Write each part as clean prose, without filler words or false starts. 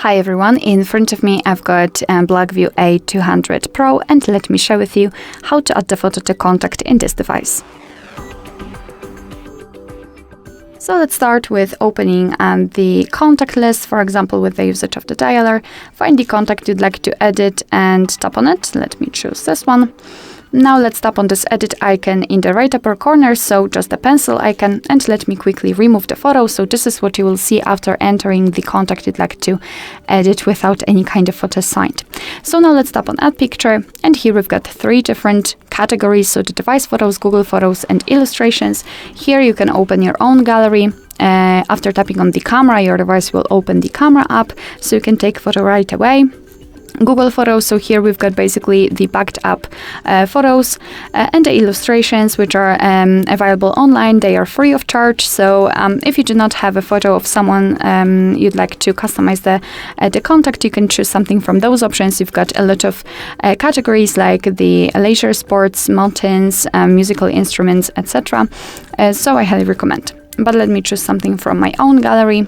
Hi everyone, in front of me I've got Blackview A200 Pro, and let me share with you how to add the photo to contact in this device. So let's start with opening the contact list, for example with the usage of the dialer. Find the contact you'd like to edit and tap on it. Let me choose this one. Now let's tap on this edit icon in the right upper corner, so just the pencil icon, and let me quickly remove the photo. So this is what you will see after entering the contact you'd like to edit without any kind of photo assigned. So now let's tap on add picture, and here we've got 3 different categories, so the device photos, Google Photos, and illustrations. Here you can open your own gallery. After tapping on the camera, your device will open the camera app, so you can take a photo right away. Google Photos, so here we've got basically the backed up photos and the illustrations, which are available online. They are free of charge, so if you do not have a photo of someone you'd like to customize the contact, you can choose something from those options. You've got a lot of categories like the leisure sports, mountains, musical instruments, etc. So I highly recommend. But let me choose something from my own gallery.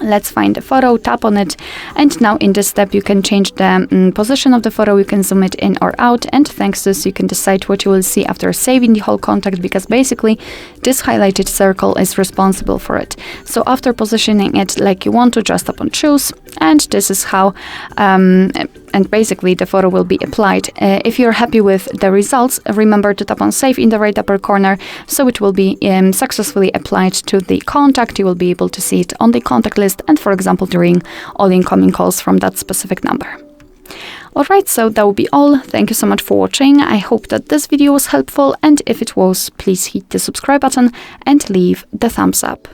Let's find the photo, tap on it, and now in this step you can change the position of the photo. You can zoom it in or out, and thanks to this you can decide what you will see after saving the whole contact, because basically this highlighted circle is responsible for it. So after positioning it like you want to, just tap on choose, and this is how and basically the photo will be applied. If you're happy with the results, remember to tap on save in the right upper corner, so it will be successfully applied to the contact. You will be able to see it on the contact list and, for example, during all incoming calls from that specific number. Alright, so that will be all. Thank you so much for watching. I hope that this video was helpful, and if it was, please hit the subscribe button and leave the thumbs up.